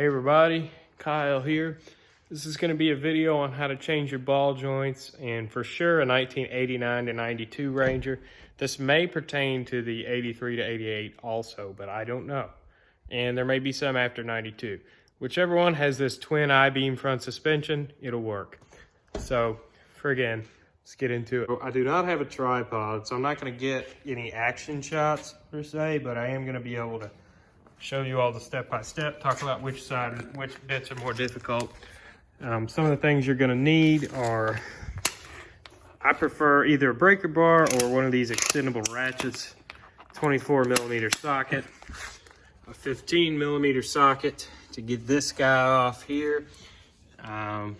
Hey everybody, Kyle here. This is going to be a video on how to change your ball joints, and for sure a 1989 to 92 Ranger. This may pertain to the 83 to 88 also, but I don't know. And there may be some after 92. Whichever one has this twin I-beam front suspension, it'll work. So, again, let's get into it. I do not have a tripod, so I'm not going to get any action shots per se, but I am going to be able to show you all the step-by-step, talk about which bits are more difficult. Some of the things you're gonna need are, I prefer either a breaker bar or one of these extendable ratchets, 24 millimeter socket, a 15 millimeter socket to get this guy off here. I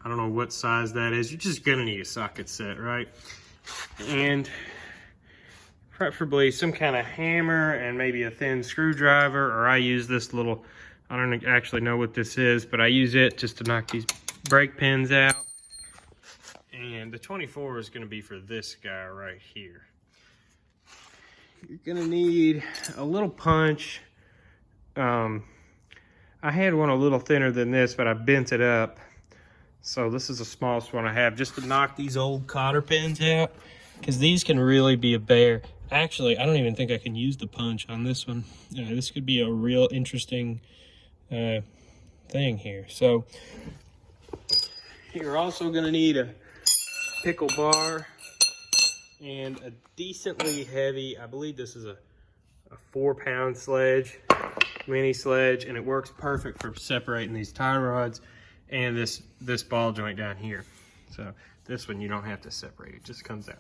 don't know what size that is. You're just gonna need a socket set, right? And preferably some kind of hammer and maybe a thin screwdriver, or I use this little, I don't actually know what this is, but I use it just to knock these brake pins out. And the 24 is going to be for this guy right here. You're going to need a little punch. I had one a little thinner than this, but I bent it up. So this is the smallest one I have, just to knock these old cotter pins out, because these can really be a bear. Actually, I don't even think I can use the punch on this one. This could be a real interesting thing here. So you're also going to need a pickle bar and a decently heavy, I believe this is a 4-pound sledge, mini sledge, and it works perfect for separating these tie rods and this ball joint down here. So this one you don't have to separate, it just comes out.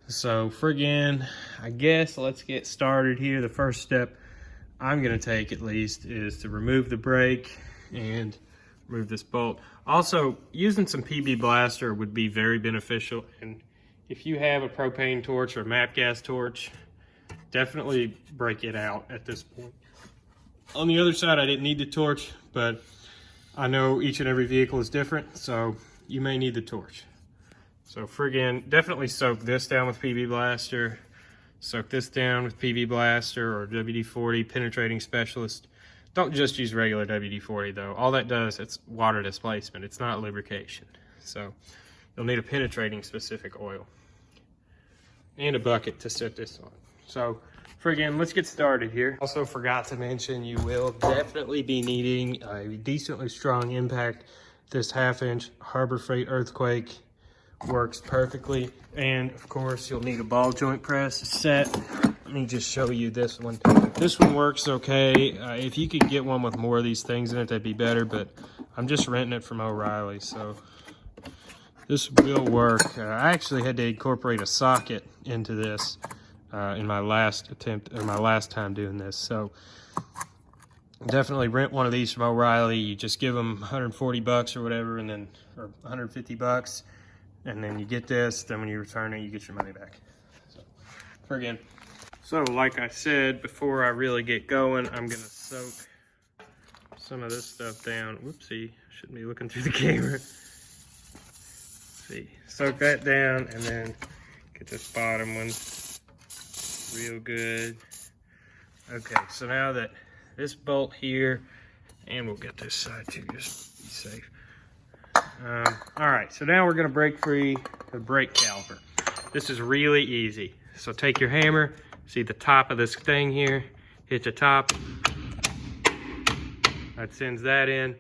So friggin', I guess let's get started here. The first step I'm gonna take, at least, is to remove the brake and remove this bolt. Also, using some PB Blaster would be very beneficial, and if you have a propane torch or a MAP gas torch, definitely break it out at this point. On the other side, I didn't need the torch, but I know each and every vehicle is different, so you may need the torch. So friggin', definitely soak this down with PB Blaster, soak this down with PB Blaster or WD-40 penetrating specialist. Don't just use regular WD-40 though. All that does, it's water displacement. It's not lubrication. So you'll need a penetrating specific oil and a bucket to set this on. So friggin', let's get started here. Also forgot to mention, you will definitely be needing a decently strong impact. This 1/2-inch Harbor Freight Earthquake works perfectly, and of course you'll need a ball joint press set. Let me just show you this one. This one works okay. If you could get one with more of these things in it, that'd be better, but I'm just renting it from O'Reilly, so this will work. I actually had to incorporate a socket into this in my last attempt, or my last time doing this, so definitely rent one of these from O'Reilly. You just give them 140 bucks or whatever, and then, or 150 bucks. And then you get this, then when you return it, you get your money back. So like I said, before I really get going, I'm gonna soak some of this stuff down. Whoopsie, shouldn't be looking through the camera. Let's see, soak that down, and then get this bottom one real good. Okay, so now that this bolt here, and we'll get this side too, just be safe. All right, so now we're gonna break free the brake caliper. This is really easy. So take your hammer, see the top of this thing here, hit the top. That sends that in,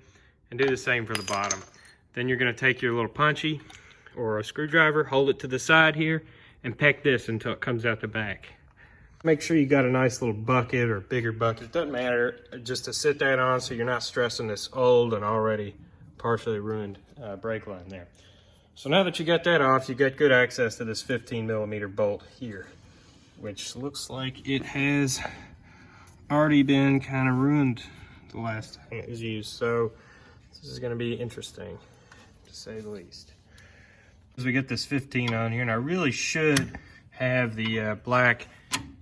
and do the same for the bottom. Then you're gonna take your little punchy or a screwdriver, hold it to the side here, and peck this until it comes out the back. Make sure you got a nice little bucket or bigger bucket, it doesn't matter, just to sit that on so you're not stressing this old and already partially ruined brake line there. So now that you got that off, you got good access to this 15 millimeter bolt here, which looks like it has already been kind of ruined the last time it was used. So this is going to be interesting, to say the least. As we get this 15 on here, and I really should have the black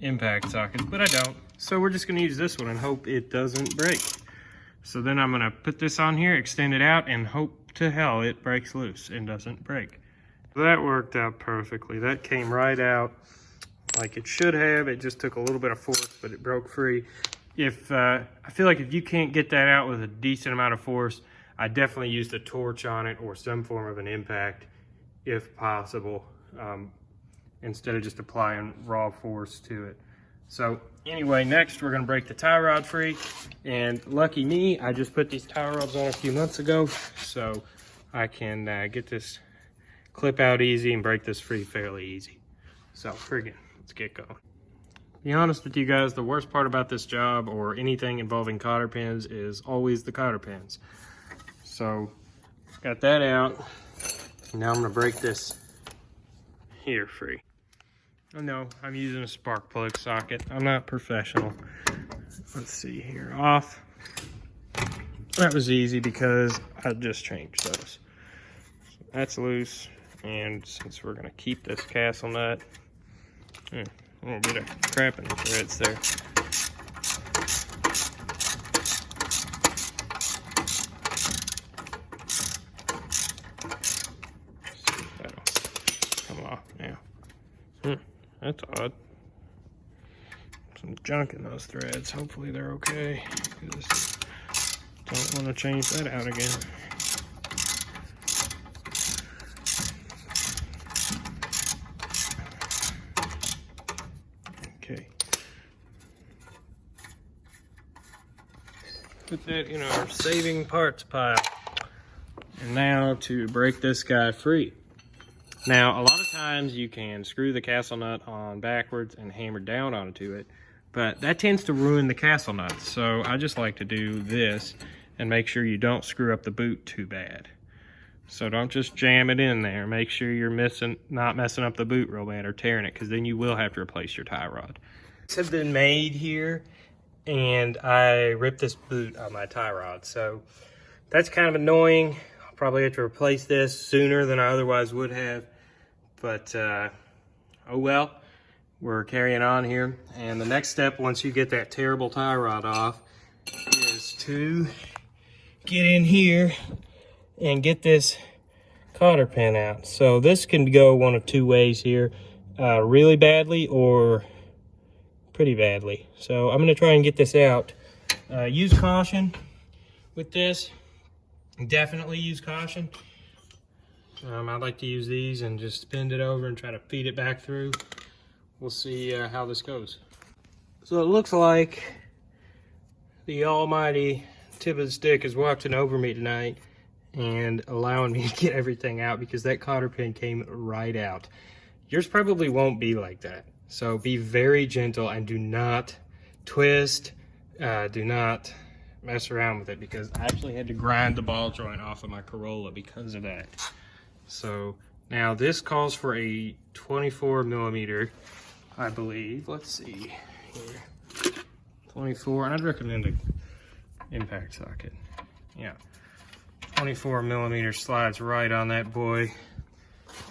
impact sockets, but I don't. So we're just going to use this one and hope it doesn't break. So then I'm gonna put this on here, extend it out, and hope to hell it breaks loose and doesn't break. That worked out perfectly. That came right out like it should have. It just took a little bit of force, but it broke free. if I feel like if you can't get that out with a decent amount of force, I definitely use the torch on it or some form of an impact if possible, instead of just applying raw force to it. So anyway, next we're gonna break the tie rod free, and lucky me, I just put these tie rods on a few months ago, so I can get this clip out easy and break this free fairly easy. So friggin', let's get going. To be honest with you guys, the worst part about this job or anything involving cotter pins is always the cotter pins. So got that out. Now I'm gonna break this here free. Oh no, I'm using a spark plug socket. I'm not professional. Let's see here, off. That was easy because I just changed those. So that's loose, and since we're gonna keep this castle nut, a little bit of crap in the threads there. See if that'll come off now. That's odd. Some junk in those threads. Hopefully they're okay, because don't want to change that out again. Okay. Put that in our saving parts pile. And now to break this guy free. Now, a lot of times you can screw the castle nut on backwards and hammer down onto it, but that tends to ruin the castle nut. So I just like to do this and make sure you don't screw up the boot too bad. So don't just jam it in there. Make sure you're not messing up the boot real bad or tearing it, because then you will have to replace your tie rod. These have been made here, and I ripped this boot on my tie rod. So that's kind of annoying. I'll probably have to replace this sooner than I otherwise would have. But, oh well, we're carrying on here. And the next step, once you get that terrible tie rod off, is to get in here and get this cotter pin out. So this can go one of two ways here, really badly or pretty badly. So I'm gonna try and get this out. Use caution with this. Definitely use caution. I like to use these and just bend it over and try to feed it back through. We'll see how this goes. So it looks like the almighty tip of the stick is watching over me tonight and allowing me to get everything out, because that cotter pin came right out. Yours probably won't be like that. So be very gentle and do not twist, do not mess around with it, because I actually had to grind the ball joint off of my Corolla because of that. So now this calls for a 24 millimeter, I believe. Let's see here. 24, and I'd recommend an impact socket. Yeah, 24 millimeter slides right on that boy,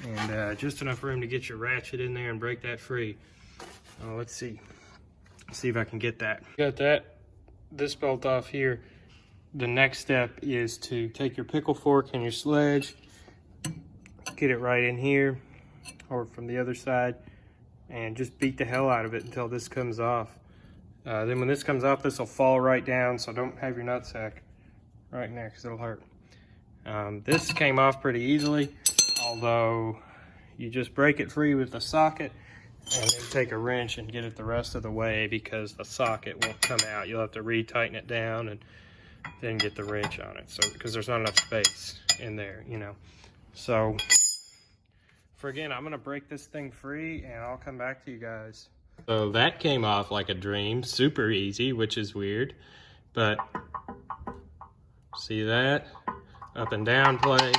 and just enough room to get your ratchet in there and break that free. Let's see if I can get that. Got this bolt off here. The next step is to take your pickle fork and your sledge, get it right in here or from the other side, and just beat the hell out of it until this comes off. Then when this comes off, this will fall right down, so don't have your nutsack right in there because it'll hurt. This came off pretty easily, although you just break it free with the socket and then take a wrench and get it the rest of the way, because the socket won't come out. You'll have to re-tighten it down and then get the wrench on it, so because there's not enough space in there, you know. So again, I'm gonna break this thing free and I'll come back to you guys. So that came off like a dream, super easy, which is weird, but see that? Up and down play.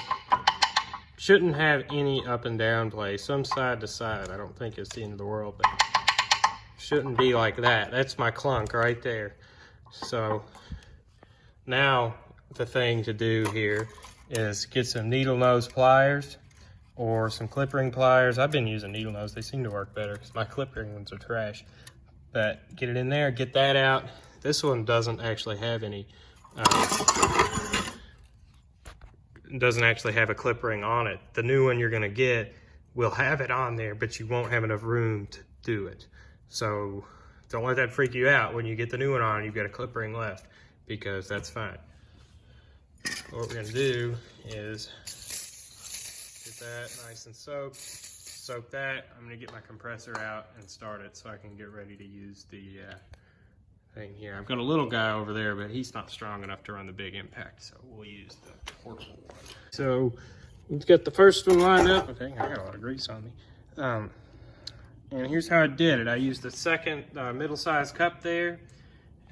Shouldn't have any up and down play. Some side to side, I don't think it's the end of the world, but shouldn't be like that. That's my clunk right there. So now the thing to do here is get some needle nose pliers or some clip ring pliers. I've been using needle nose. They seem to work better because my clip ring ones are trash. But get it in there, get that out. This one doesn't actually have any, doesn't actually have a clip ring on it. The new one you're gonna get will have it on there, but you won't have enough room to do it. So don't let that freak you out when you get the new one on, you've got a clip ring left, because that's fine. What we're gonna do is get that nice and soaked, soak that. I'm gonna get my compressor out and start it so I can get ready to use the thing here. I've got a little guy over there, but he's not strong enough to run the big impact, so we'll use the portable one. So we've got the first one lined up. Okay, I got a lot of grease on me. And here's how I did it. I used the second middle-sized cup there,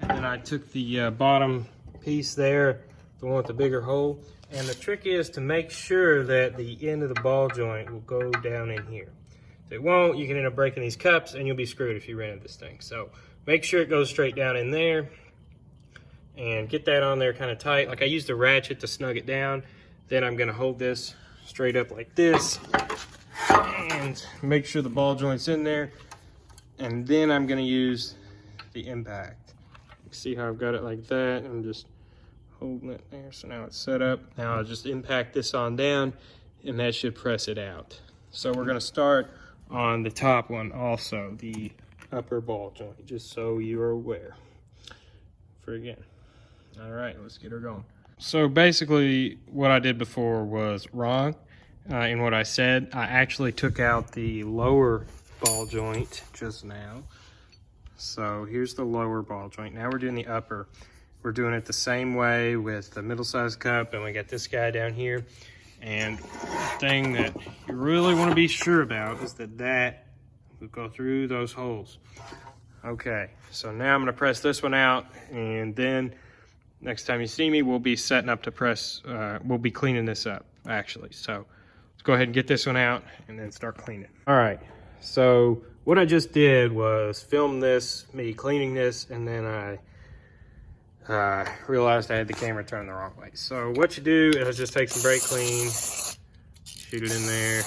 and then I took the bottom piece there, the one with the bigger hole. And the trick is to make sure that the end of the ball joint will go down in here. If it won't, you can end up breaking these cups and you'll be screwed if you ran into this thing. So make sure it goes straight down in there and get that on there kind of tight. Like I used a ratchet to snug it down. Then I'm gonna hold this straight up like this and make sure the ball joint's in there. And then I'm gonna use the impact. See how I've got it like that? I'm just holding it there, so now it's set up. Now I'll just impact this on down, and that should press it out. So we're gonna start on the top one also, the upper ball joint, just so you're aware. Again. All right, let's get her going. So basically what I did before was wrong in what I said. I actually took out the lower ball joint just now. So here's the lower ball joint. Now we're doing the upper. We're doing it the same way with the middle-sized cup, and we got this guy down here. And the thing that you really want to be sure about is that will go through those holes. Okay, so now I'm going to press this one out, and then next time you see me, we'll be setting up to press, we'll be cleaning this up, actually. So let's go ahead and get this one out and then start cleaning. All right, so what I just did was film this, me cleaning this, and then I realized I had the camera turned the wrong way. So what you do is just take some brake clean, shoot it in there,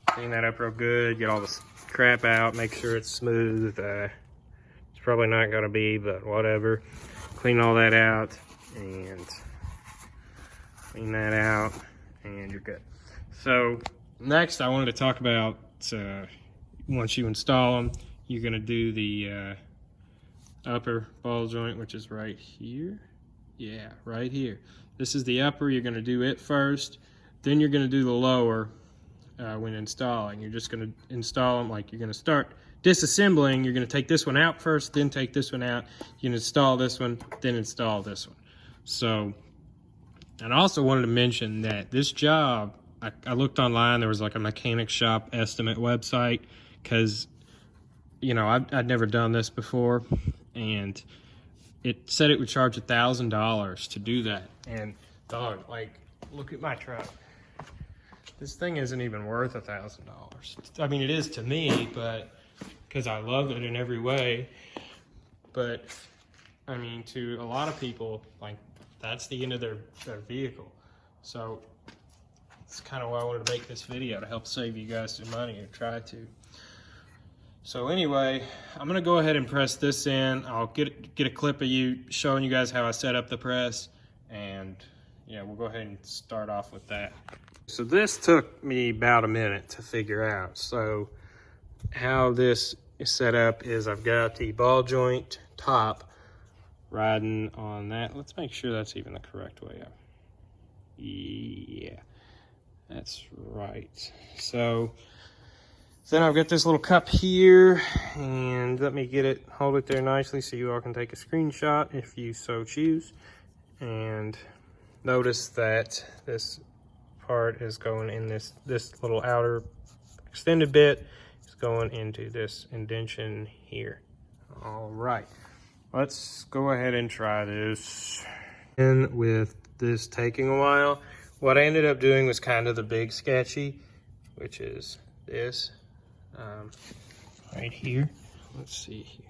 clean that up real good, get all this crap out, make sure it's smooth. It's probably not gonna be, but whatever. Clean all that out and clean that out, and you're good. So next I wanted to talk about, once you install them, you're gonna do the upper ball joint, which is right here. Yeah, right here. This is the upper. You're gonna do it first, then you're gonna do the lower when installing. You're just gonna install them like you're gonna start disassembling. You're gonna take this one out first, then take this one out. You can install this one, then install this one. So, and I also wanted to mention that this job, I looked online, there was like a mechanic shop estimate website, because, you know, I'd never done this before, and it said it would charge $1,000 to do that. And dog, like, look at my truck. This thing isn't even worth $1,000. I mean, it is to me, but because I love it in every way. But I mean, to a lot of people, like, that's the end of their vehicle. So it's kind of why I wanted to make this video, to help save you guys some money, or try to. So anyway, I'm gonna go ahead and press this in. I'll get a clip of you showing you guys how I set up the press, and yeah, we'll go ahead and start off with that. So this took me about a minute to figure out. So how this is set up is I've got the ball joint top riding on that. Let's make sure that's even the correct way up. Yeah, that's right. So then I've got this little cup here, and let me hold it there nicely so you all can take a screenshot if you so choose. And notice that this part is going in this little outer extended bit is going into this indentation here. All right, let's go ahead and try this. And with this taking a while, what I ended up doing was kind of the big sketchy, which is this right here. Let's see here.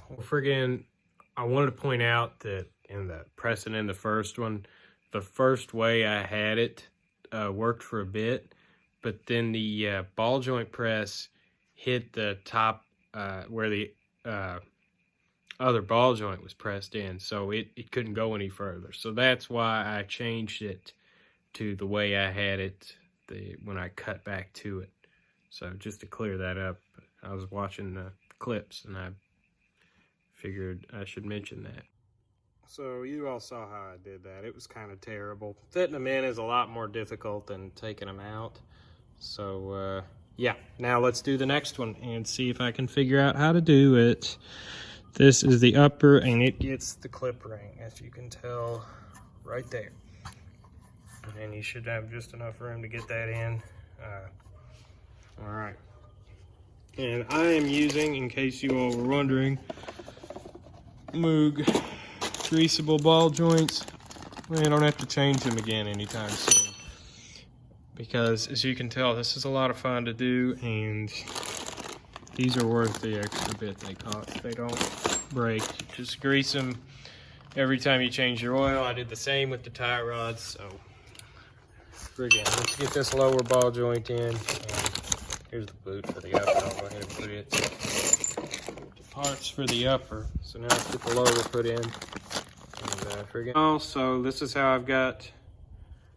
Well, I wanted to point out that in the pressing in the first one, the first way I had it worked for a bit, but then the ball joint press hit the top where the other ball joint was pressed in, so it couldn't go any further. So that's why I changed it to the way I had it when I cut back to it. So just to clear that up, I was watching clips, and I figured I should mention that. So you all saw how I did that. It was kind of terrible. Fitting them in is a lot more difficult than taking them out. So yeah, now let's do the next one and see if I can figure out how to do it. This is the upper, and it gets the clip ring, as you can tell right there. And you should have just enough room to get that in. All right. And I am using, in case you all were wondering, Moog greasable ball joints. I don't have to change them again anytime soon. Because as you can tell, this is a lot of fun to do, and these are worth the extra bit they cost. They don't break. Just grease them every time you change your oil. I did the same with the tie rods, so again, let's get this lower ball joint in. Here's the boot for the upper. I'll go ahead and put it. The parts for the upper. So now let's get the lower put in. And also, this is how I've got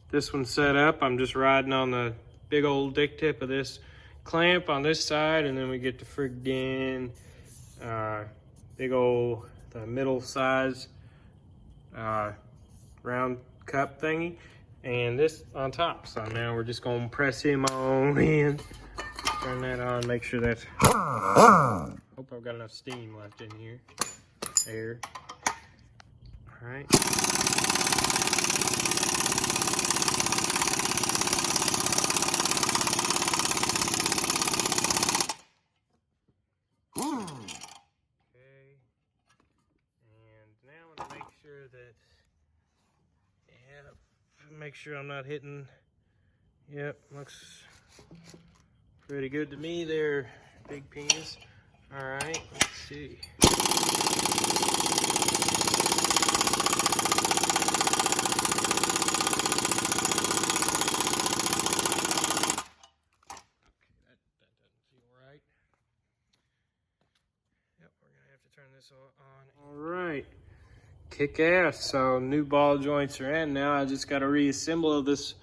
this one set up. I'm just riding on the big old dick tip of this clamp on this side, and then we get the friggin' big old the middle size round cup thingy, and this on top. So now we're just gonna press him on in, turn that on, make sure that's, hope I've got enough steam left in here, air. All right. Make sure I'm not hitting. Yep, looks pretty good to me there, big penis. All right, let's see. That doesn't feel right. Yep, we're gonna have to turn this on. All right. Kick ass. So new ball joints are in now. I just got to reassemble this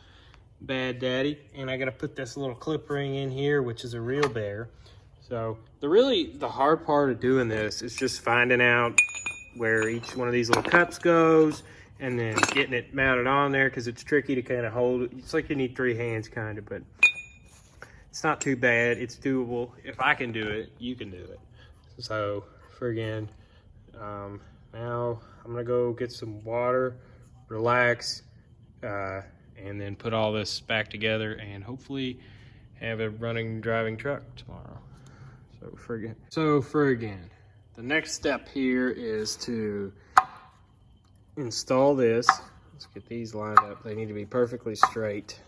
bad daddy, and I got to put this little clip ring in here, which is a real bear. So the hard part of doing this is just finding out where each one of these little cups goes, and then getting it mounted on there, because it's tricky to kind of hold it. It's like you need 3 hands kind of, but it's not too bad. It's doable. If I can do it, you can do it. So friggin' now I'm gonna go get some water, relax, and then put all this back together and hopefully have a driving truck tomorrow. So friggin', the next step here is to install this. Let's get these lined up. They need to be perfectly straight.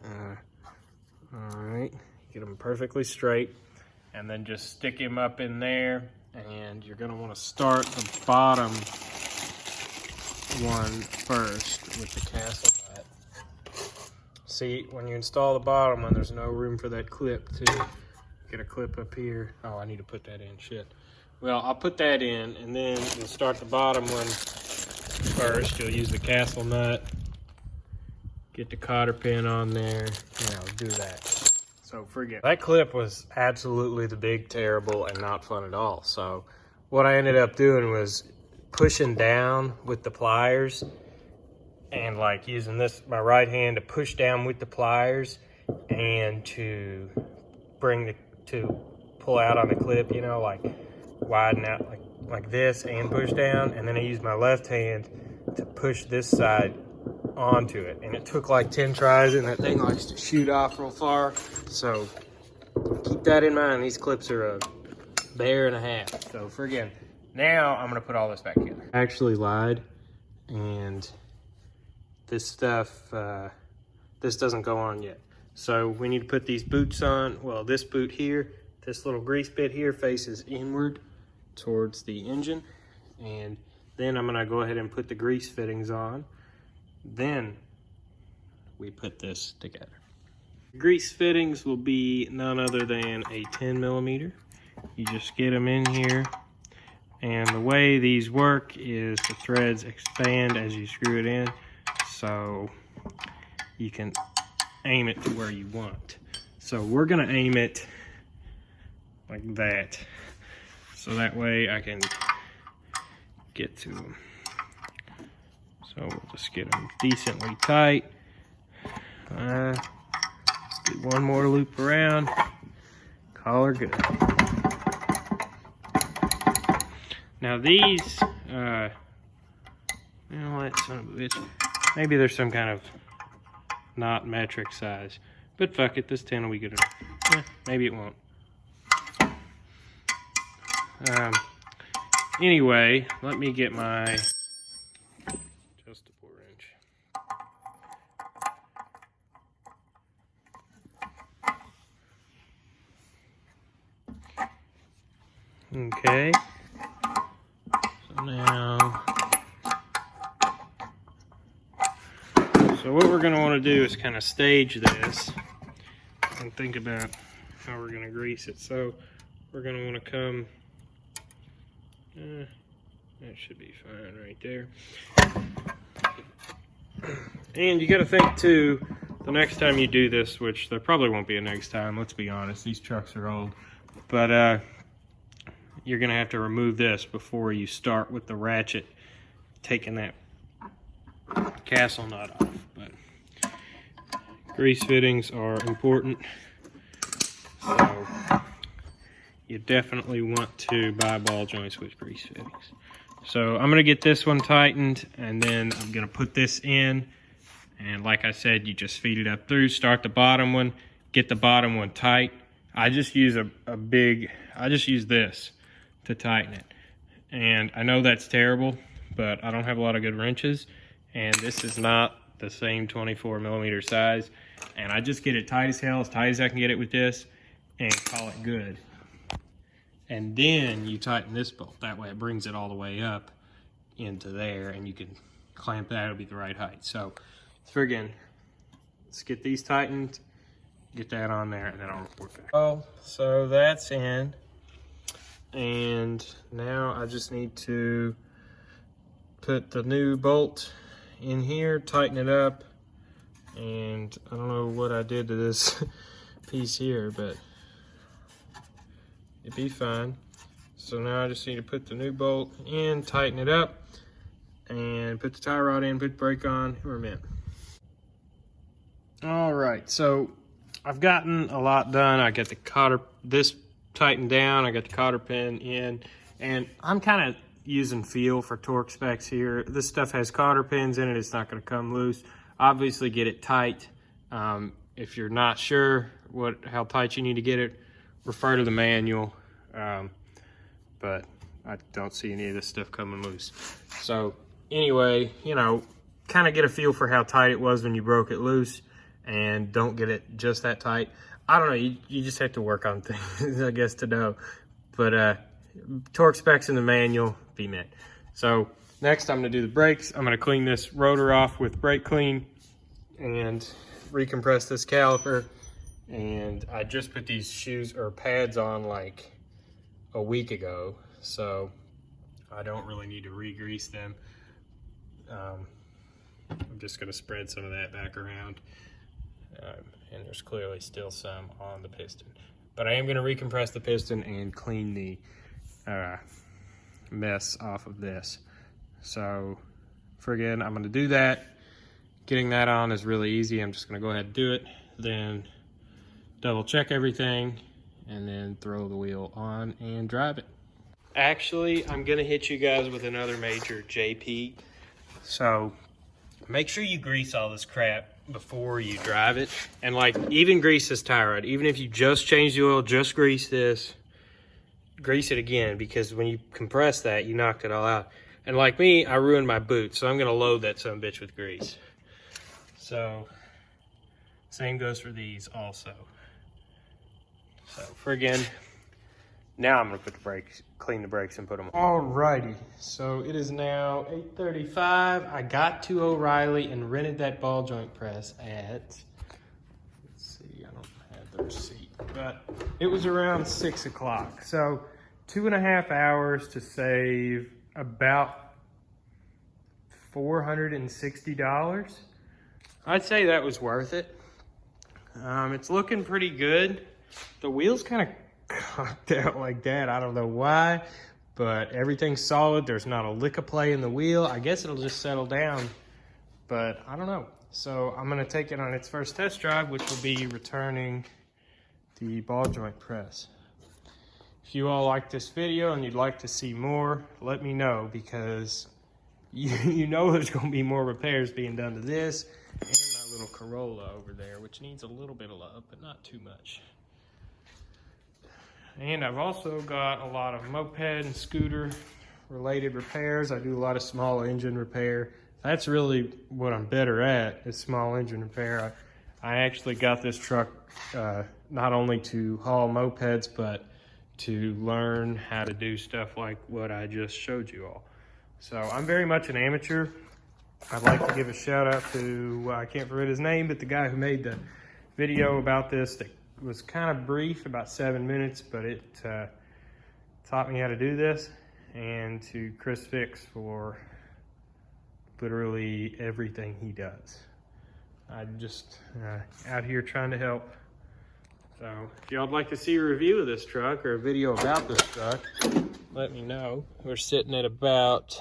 All right, get them perfectly straight, and then just stick him up in there. And you're gonna want to start the bottom one first with the castle nut. See, when you install the bottom one, there's no room for that clip to get a clip up here. Oh, I need to put that in, shit. Well, I'll put that in, and then you'll start the bottom one first. You'll use the castle nut, get the cotter pin on there, and I'll do that. So forget. That clip was absolutely the big terrible and not fun at all. So what I ended up doing was pushing down with the pliers, and like using my right hand to push down with the pliers and to pull out on the clip, you know, like widen out like this and push down. And then I used my left hand to push this side onto it, and it took like 10 tries, and that thing likes to shoot off real far. So keep that in mind. These clips are a bear and a half. So friggin', now I'm gonna put all this back together. I actually lied, and this stuff, this doesn't go on yet. So we need to put these boots on. Well, this boot here, this little grease bit here faces inward towards the engine, and then I'm gonna go ahead and put the grease fittings on. Then we put this together. Grease fittings will be none other than a 10mm. You just get them in here, and the way these work is the threads expand as you screw it in, so you can aim it to where you want. So we're gonna aim it like that. so that way I can get to them. So we'll just get them decently tight. Do one more loop around, call her good. Now these, you know what, son of a bitch, maybe there's some kind of not metric size, but fuck it, this 10 will be good enough. Maybe it won't. Anyway, let me get my adjustable wrench. Okay. So now, so what we're going to want to do is kind of stage this and think about how we're going to grease it. So we're going to want to come, that should be fine right there. And you got to think too, the next time you do this, which there probably won't be a next time, let's be honest, these trucks are old, but you're going to have to remove this before you start with the ratchet, taking that castle nut off. But grease fittings are important, so you definitely want to buy ball joints with grease fittings. So I'm going to get this one tightened, and then I'm going to put this in, and like I said, you just feed it up through, start the bottom one, get the bottom one tight. I just use I just use this to tighten it. And I know that's terrible, but I don't have a lot of good wrenches, and this is not the same 24 millimeter size, and I just get it tight as hell, as tight as I can get it with this, and call it good. And then you tighten this bolt. That way it brings it all the way up into there, and you can clamp that. It'll be the right height. So let's get these tightened, get that on there, and then I'll report back. Oh, so that's in. And now I just need to put the new bolt in here, tighten it up, and I don't know what I did to this piece here, but it'd be fine. So now I just need to put the new bolt in, tighten it up, and put the tie rod in, put the brake on, and we're mint. All right, so I've gotten a lot done. I got the cotter, this tightened down, I got the cotter pin in, and I'm kind of using feel for torque specs here. This stuff has cotter pins in it, it's not going to come loose. Obviously get it tight. If you're not sure how tight you need to get it, refer to the manual, but I don't see any of this stuff coming loose. So anyway, you know, kind of get a feel for how tight it was when you broke it loose, and don't get it just that tight. I don't know, you just have to work on things, I guess, to know. But torque specs in the manual, be met. So next I'm gonna do the brakes. I'm gonna clean this rotor off with brake clean and recompress this caliper. And I just put these shoes or pads on like a week ago, so I don't really need to re-grease them. I'm just gonna spread some of that back around. And there's clearly still some on the piston. But I am gonna recompress the piston and clean the mess off of this. So I'm gonna do that. Getting that on is really easy. I'm just gonna go ahead and do it, then double check everything, and then throw the wheel on and drive it. Actually, I'm gonna hit you guys with another major JP. So make sure you grease all this crap before you drive it. And like, even grease this tie rod. Even if you just change the oil, just grease this. Grease it again, because when you compress that, you knocked it all out. And like me, I ruined my boot, so I'm gonna load that son of a bitch with grease. So same goes for these also. So now I'm gonna put the brakes, clean the brakes and put them on. Alrighty, so it is now 8:35. I got to O'Reilly and rented that ball joint press at, let's see, I don't have the receipt, but it was around 6 o'clock. So 2.5 hours to save about $460. I'd say that was worth it. It's looking pretty good. The wheels kind of cocked out like that. I don't know why, but everything's solid. There's not a lick of play in the wheel. I guess it'll just settle down, but I don't know. So I'm gonna take it on its first test drive, which will be returning the ball joint press. If you all like this video and you'd like to see more, let me know, because you know there's gonna be more repairs being done to this and my little Corolla over there, which needs a little bit of love, but not too much. And I've also got a lot of moped and scooter related repairs. I do a lot of small engine repair. That's really what I'm better at, is small engine repair. I actually got this truck not only to haul mopeds, but to learn how to do stuff like what I just showed you all. So I'm very much an amateur. I'd like to give a shout out to, I can't remember his name, but the guy who made the video about this that was kind of brief, about 7 minutes, but it taught me how to do this, and to Chris Fix for literally everything he does. I'm just out here trying to help. So if y'all would like to see a review of this truck or a video about this truck, let me know. We're sitting at about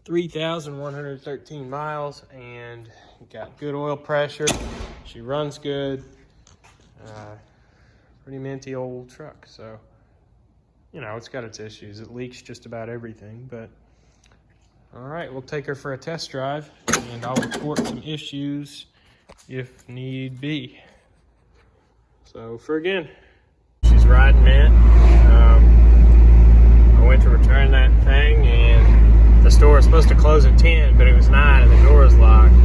3,113 miles and got good oil pressure. She runs good. Pretty minty old truck. So, you know, it's got its issues. It leaks just about everything, but all right, we'll take her for a test drive and I'll report some issues if need be. So for again, she's riding, man. I went to return that thing and the store was supposed to close at 10, but it was 9 and the door was locked.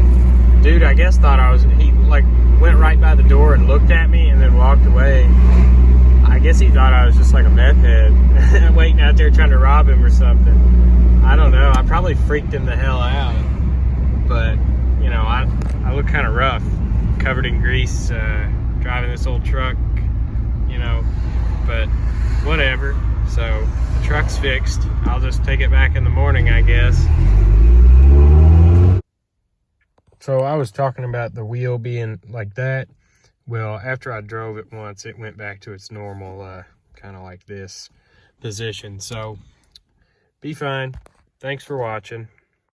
Dude, I guess thought he like went right by the door and looked at me and then walked away. I guess he thought I was just like a meth head waiting out there trying to rob him or something. I don't know. I probably freaked him the hell out. But, you know, I look kind of rough, covered in grease, driving this old truck, you know, but whatever. So the truck's fixed. I'll just take it back in the morning, I guess. So I was talking about the wheel being like that. Well, after I drove it once, it went back to its normal, kind of like this position. So be fine. Thanks for watching.